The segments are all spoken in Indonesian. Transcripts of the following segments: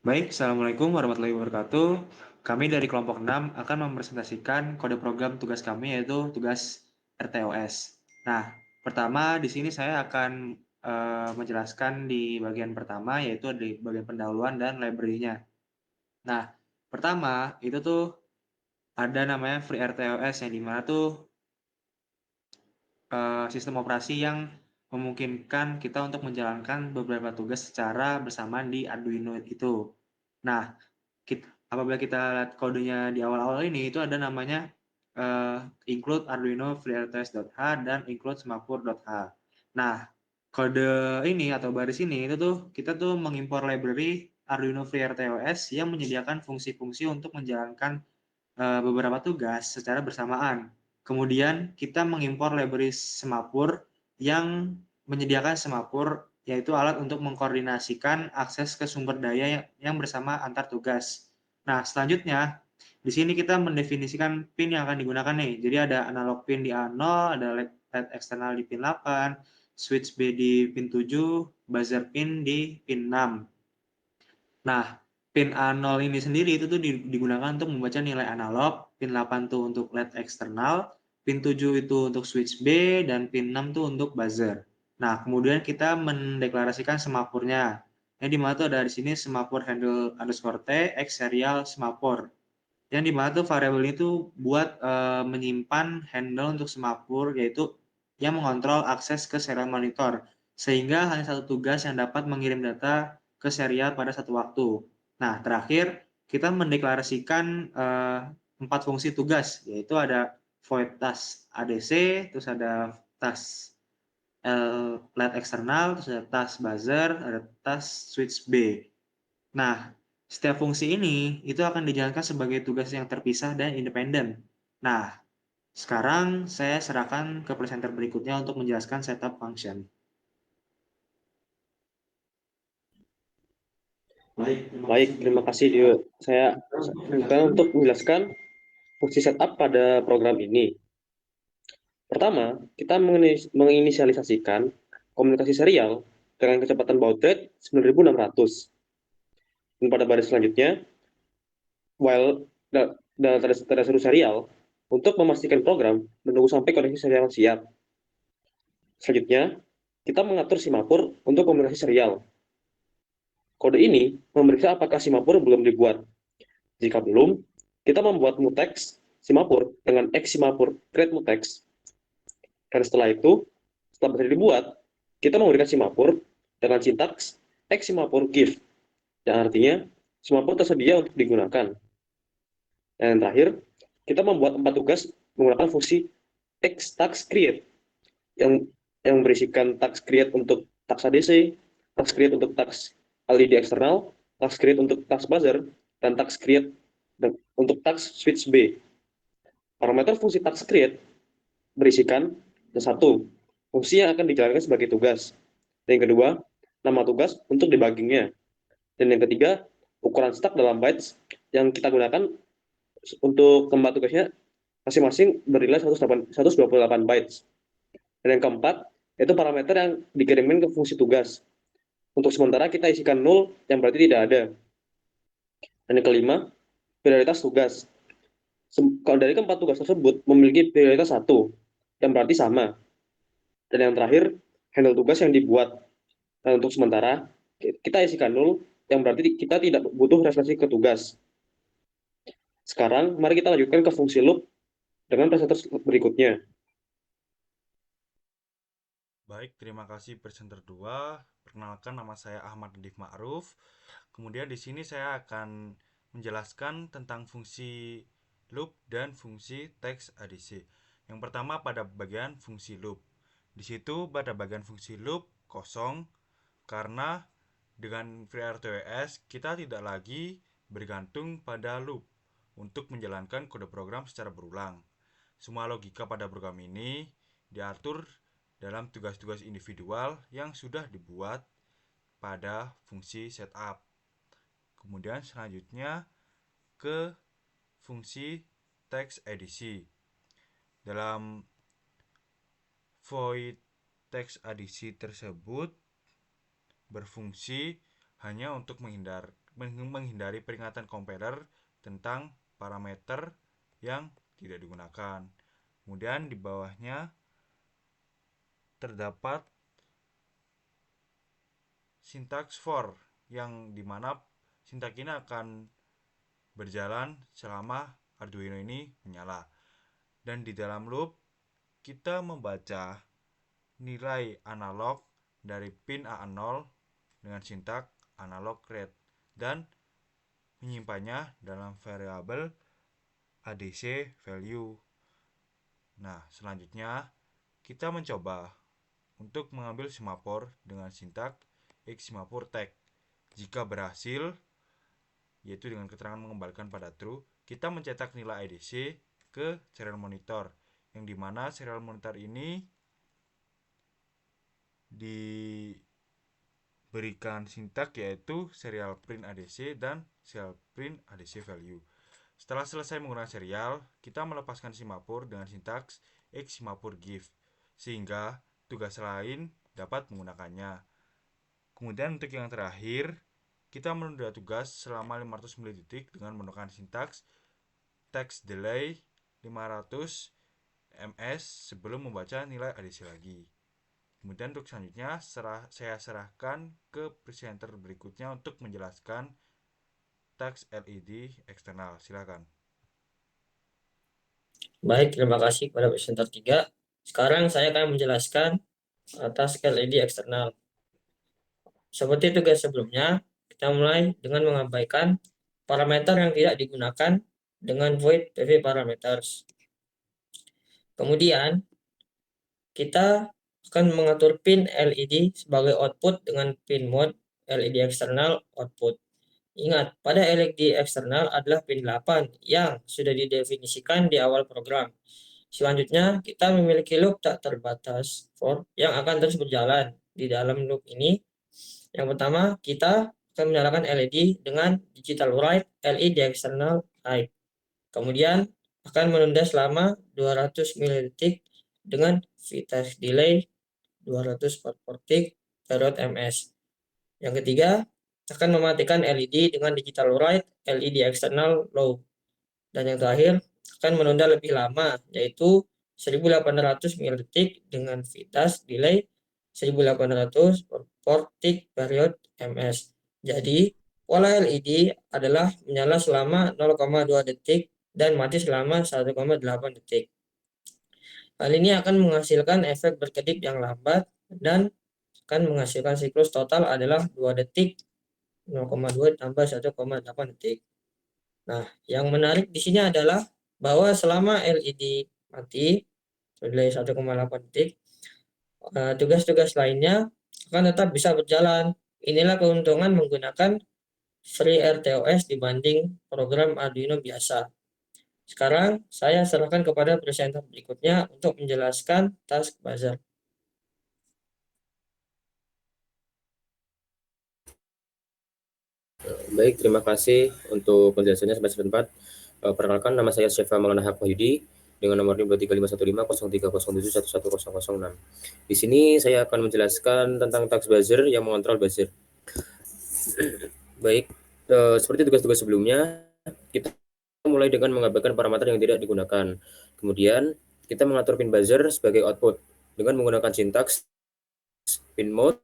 Baik, Assalamualaikum warahmatullahi wabarakatuh. Kami dari kelompok 6 akan mempresentasikan kode program tugas kami yaitu tugas RTOS. Nah, pertama di sini saya akan menjelaskan di bagian pertama yaitu di bagian pendahuluan dan library-nya. Nah, pertama itu tuh ada namanya free RTOS yang dimana tuh sistem operasi yang memungkinkan kita untuk menjalankan beberapa tugas secara bersamaan di Arduino itu. Nah, apabila kita lihat kodenya di awal-awal ini, itu ada namanya include Arduino FreeRTOS.h dan include semapur.h. Nah, kode ini atau baris ini itu tuh kita tuh mengimpor library Arduino FreeRTOS yang menyediakan fungsi-fungsi untuk menjalankan beberapa tugas secara bersamaan. Kemudian kita mengimpor library semapur yang menyediakan semapur, yaitu alat untuk mengkoordinasikan akses ke sumber daya yang bersama antar tugas. Nah, selanjutnya di sini kita mendefinisikan pin yang akan digunakan nih. Jadi ada analog pin di A0, ada LED eksternal di pin 8, switch B di pin 7, buzzer pin di pin 6. Nah, pin A0 ini sendiri itu tuh digunakan untuk membaca nilai analog, pin 8 tuh untuk LED eksternal, pin 7 itu untuk switch B, dan pin 6 tuh untuk buzzer. Nah, kemudian kita mendeklarasikan semapurnya. Yang dimana tuh ada di sini semapur handle underscore T, X serial semapur. Yang dimana tuh variabel itu buat menyimpan handle untuk semapur, yaitu yang mengontrol akses ke serial monitor. Sehingga hanya satu tugas yang dapat mengirim data ke serial pada satu waktu. Nah, terakhir kita mendeklarasikan 4 fungsi tugas, yaitu ada void task ADC, terus ada task LED eksternal, terus ada task buzzer, ada task switch B. Nah, setiap fungsi ini itu akan dijalankan sebagai tugas yang terpisah dan independen. Nah, sekarang saya serahkan ke presenter berikutnya untuk menjelaskan setup function. Baik, terima kasih Dio. Saya bukan untuk menjelaskan fungsi setup pada program ini. Pertama, kita menginisialisasikan komunikasi serial dengan kecepatan baud rate 9600. Dan pada baris selanjutnya, while dalam tanda seru serial untuk memastikan program menunggu sampai koneksi serial siap. Selanjutnya, kita mengatur simapur untuk komunikasi serial. Kode ini memeriksa apakah simapur belum dibuat. Jika belum, kita membuat mutex simapur dengan x simapur create mutex. Dan setelah berhasil dibuat, kita memberikan simapur dengan sintaks x simapur give, yang artinya simapur tersedia untuk digunakan. Dan yang terakhir, kita membuat 4 tugas menggunakan fungsi x task create yang berisikan task create untuk task ADC, task create untuk task LED eksternal, task create untuk task buzzer, dan task create untuk task switch B. Parameter fungsi task create berisikan yang satu, fungsi yang akan dijalankan sebagai tugas. Dan yang kedua, nama tugas untuk debuggingnya. Dan yang ketiga, ukuran stack dalam bytes yang kita gunakan untuk keempat tugasnya masing-masing bernilai 128 bytes. Dan yang keempat, itu parameter yang dikirimkan ke fungsi tugas. Untuk sementara kita isikan 0 yang berarti tidak ada. Dan yang kelima, prioritas tugas. Kalau dari keempat tugas tersebut memiliki prioritas satu, yang berarti sama. Dan yang terakhir, handle tugas yang dibuat. Dan untuk sementara, kita isikan 0, yang berarti kita tidak butuh referensi ke tugas. Sekarang, mari kita lanjutkan ke fungsi loop dengan presenter berikutnya. Baik, terima kasih presenter 2. Perkenalkan, nama saya Ahmad Nadif Ma'ruf. Kemudian di sini saya akan menjelaskan tentang fungsi loop dan fungsi text ADC. Yang pertama pada bagian fungsi loop. Di situ pada bagian fungsi loop kosong karena dengan FreeRTOS kita tidak lagi bergantung pada loop untuk menjalankan kode program secara berulang. Semua logika pada program ini diatur dalam tugas-tugas individual yang sudah dibuat pada fungsi setup. Kemudian selanjutnya ke fungsi text edisi. Dalam void text edisi tersebut berfungsi hanya untuk menghindari peringatan compiler tentang parameter yang tidak digunakan. Kemudian di bawahnya terdapat syntax for, yang dimana syntax ini akan berjalan selama Arduino ini menyala. Dan di dalam loop kita membaca nilai analog dari pin A0 dengan syntax analog read dan menyimpannya dalam variabel ADC value. Nah, selanjutnya kita mencoba untuk mengambil semafor dengan syntax X semafor tag. Jika berhasil, yaitu dengan keterangan mengembalikan pada true, kita mencetak nilai ADC ke serial monitor, yang dimana serial monitor ini diberikan syntax yaitu serial print ADC dan serial print ADC value. Setelah selesai menggunakan serial, kita melepaskan semafor dengan sintaks X semafor give, sehingga tugas lain dapat menggunakannya. Kemudian untuk yang terakhir, kita menunda tugas selama 500 milidetik dengan menggunakan sintaks text delay 500 ms sebelum membaca nilai ADC lagi. Kemudian untuk selanjutnya saya serahkan ke presenter berikutnya untuk menjelaskan text LED eksternal. Silakan. Baik, terima kasih kepada presenter 3. Sekarang saya akan menjelaskan task LED eksternal. Seperti tugas sebelumnya, kita mulai dengan mengabaikan parameter yang tidak digunakan dengan void pv parameters. Kemudian, kita akan mengatur pin LED sebagai output dengan pin mode LED eksternal output. Ingat, pada LED eksternal adalah pin 8 yang sudah didefinisikan di awal program. Selanjutnya, kita memiliki loop tak terbatas for yang akan terus berjalan. Di dalam loop ini, yang pertama, kita akan menyalakan LED dengan digital write LED external high. Kemudian, akan menunda selama 200 milidetik dengan V-test delay 200 per tick period ms. Yang ketiga, akan mematikan LED dengan digital write LED external low. Dan yang terakhir, akan menunda lebih lama, yaitu 1800 milidetik dengan V-test delay 1800 per tick period ms. Jadi, pola LED adalah menyala selama 0,2 detik dan mati selama 1,8 detik. Hal ini akan menghasilkan efek berkedip yang lambat dan akan menghasilkan siklus total adalah 2 detik 0,2 tambah 1,8 detik. Nah, yang menarik di sini adalah bahwa selama LED mati delay 1,8 detik, tugas-tugas lainnya akan tetap bisa berjalan. Inilah keuntungan menggunakan FreeRTOS dibanding program Arduino biasa. Sekarang saya serahkan kepada presenter berikutnya untuk menjelaskan task buzzer. Baik, terima kasih untuk penjelasannya sampai setempat. Perkenalkan, nama saya Syefa Maulana Haq Wahyudi dengan nomor 235150307110006. Di sini saya akan menjelaskan tentang task buzzer yang mengontrol buzzer. Baik, seperti tugas-tugas sebelumnya, kita mulai dengan mengabaikan parameter yang tidak digunakan. Kemudian, kita mengatur pin buzzer sebagai output dengan menggunakan sintaks pin mode,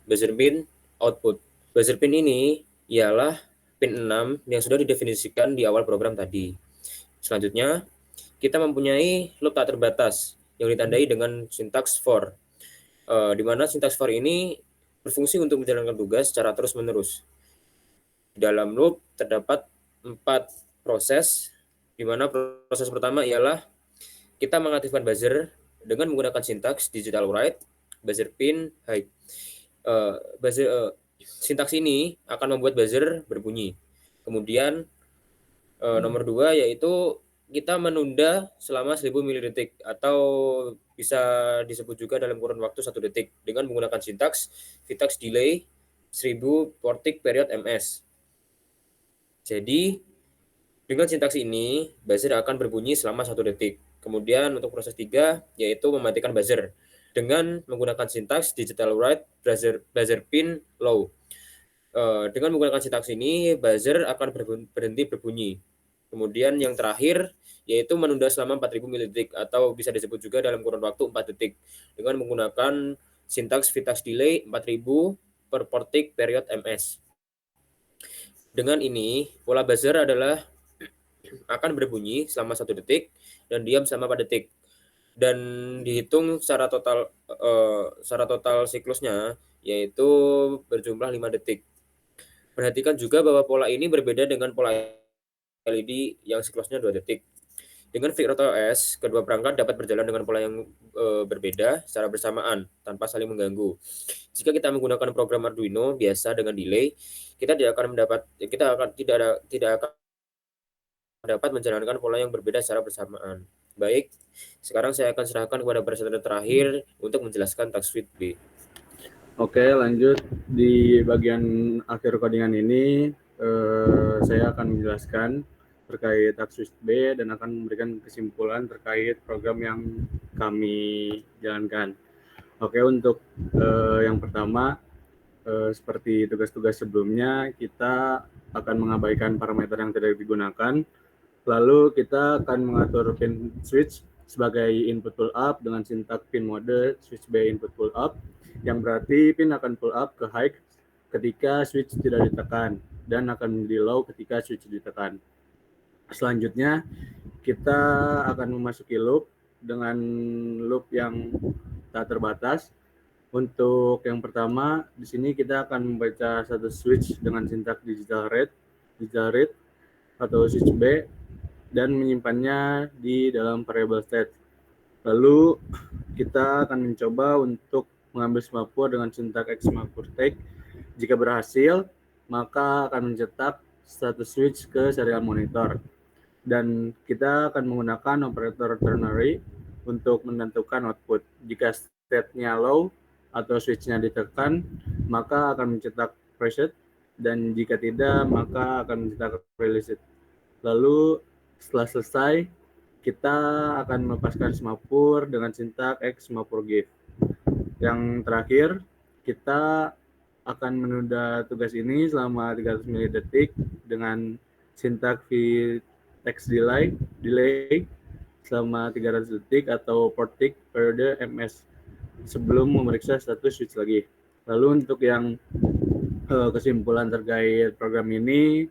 buzzer pin, output. Buzzer pin ini ialah pin 6 yang sudah didefinisikan di awal program tadi. Selanjutnya, kita mempunyai loop tak terbatas yang ditandai dengan sintaks for, di mana sintaks for ini berfungsi untuk menjalankan tugas secara terus-menerus. Di dalam loop terdapat 4 proses, di mana proses pertama ialah kita mengaktifkan buzzer dengan menggunakan sintaks digital write, buzzer pin high. Sintaks ini akan membuat buzzer berbunyi. Kemudian nomor 2 yaitu kita menunda selama 1000 milidetik atau bisa disebut juga dalam kurun waktu 1 detik dengan menggunakan sintaks V-test delay 1000 per tick period ms. Jadi dengan sintaks ini buzzer akan berbunyi selama 1 detik. Kemudian untuk proses 3 yaitu mematikan buzzer dengan menggunakan sintaks digital write buzzer pin low. Dengan menggunakan sintaks ini, buzzer akan berhenti berbunyi. Kemudian yang terakhir yaitu menunda selama 4000 milidetik atau bisa disebut juga dalam kurun waktu 4 detik dengan menggunakan sintaks Vitax delay 4000 per tick period ms. Dengan ini, pola buzzer adalah akan berbunyi selama 1 detik dan diam selama 4 detik. Dan dihitung secara total siklusnya yaitu berjumlah 5 detik. Perhatikan juga bahwa pola ini berbeda dengan pola LED yang siklusnya 2 detik. Dengan FreeRTOS, kedua perangkat dapat berjalan dengan pola yang berbeda secara bersamaan tanpa saling mengganggu. Jika kita menggunakan program Arduino biasa dengan delay, kita tidak akan dapat menjalankan pola yang berbeda secara bersamaan. Baik, sekarang saya akan serahkan kepada presenter terakhir untuk menjelaskan task switch B. Oke, lanjut di bagian akhir codingan ini saya akan menjelaskan terkait task switch B dan akan memberikan kesimpulan terkait program yang kami jalankan. Oke, untuk yang pertama seperti tugas-tugas sebelumnya, kita akan mengabaikan parameter yang tidak digunakan. Lalu kita akan mengatur pin switch sebagai input pull up dengan sintak pin mode switch B input pull up, yang berarti pin akan pull up ke high ketika switch tidak ditekan dan akan menjadi low ketika switch ditekan. Selanjutnya kita akan memasuki loop dengan loop yang tak terbatas. Untuk yang pertama, di sini kita akan membaca satu switch dengan sintak digital read atau switch B dan menyimpannya di dalam variable state. Lalu kita akan mencoba untuk mengambil semapur dengan sintak xmapur take. Jika berhasil, maka akan mencetak status switch ke serial monitor. Dan kita akan menggunakan operator ternary untuk menentukan output. Jika state-nya low atau switch-nya ditekan, maka akan mencetak preset, dan jika tidak, maka akan mencetak release. Lalu setelah selesai, kita akan melepaskan semapur dengan sintak xmapur give. Yang terakhir, kita akan menunda tugas ini selama 300 milidetik dengan sintak Vitex delay selama 300 detik atau per tick periode ms sebelum memeriksa status switch lagi. Lalu untuk yang kesimpulan terkait program ini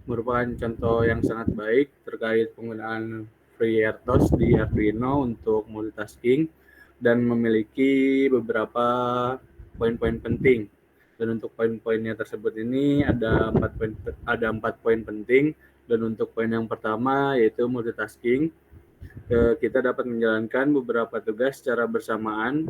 merupakan contoh yang sangat baik terkait penggunaan FreeRTOS di Arduino untuk multitasking dan memiliki beberapa poin-poin penting. Dan untuk poin-poinnya tersebut ini ada 4 poin penting. Dan untuk poin yang pertama yaitu multitasking. Kita dapat menjalankan beberapa tugas secara bersamaan,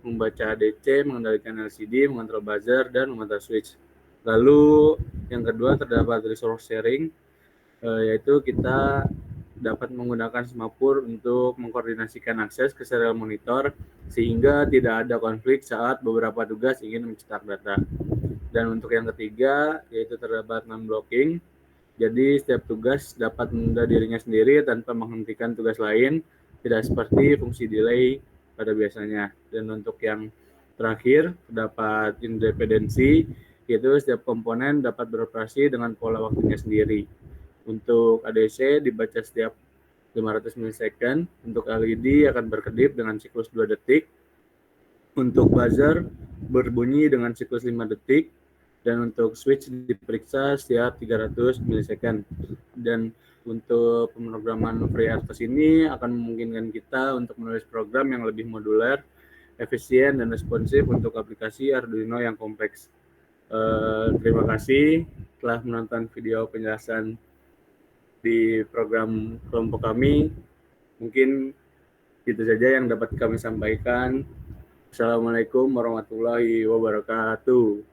membaca ADC, mengendalikan LCD, mengontrol buzzer, dan mengontrol switch. Lalu yang kedua terdapat resource sharing, yaitu kita dapat menggunakan semapur untuk mengkoordinasikan akses ke serial monitor sehingga tidak ada konflik saat beberapa tugas ingin mencetak data. Dan untuk yang ketiga yaitu terdapat non-blocking, jadi setiap tugas dapat menunda dirinya sendiri tanpa menghentikan tugas lain, tidak seperti fungsi delay pada biasanya. Dan untuk yang terakhir terdapat independensi, yaitu setiap komponen dapat beroperasi dengan pola waktunya sendiri. Untuk ADC dibaca setiap 500 milisecond, untuk LED akan berkedip dengan siklus 2 detik, untuk buzzer berbunyi dengan siklus 5 detik, dan untuk switch diperiksa setiap 300 milisecond. Dan untuk pemrograman FreeRTOS ini akan memungkinkan kita untuk menulis program yang lebih modular, efisien, dan responsif untuk aplikasi Arduino yang kompleks. Terima kasih telah menonton video penjelasan di program kelompok kami. Mungkin itu saja yang dapat kami sampaikan. Assalamualaikum warahmatullahi wabarakatuh.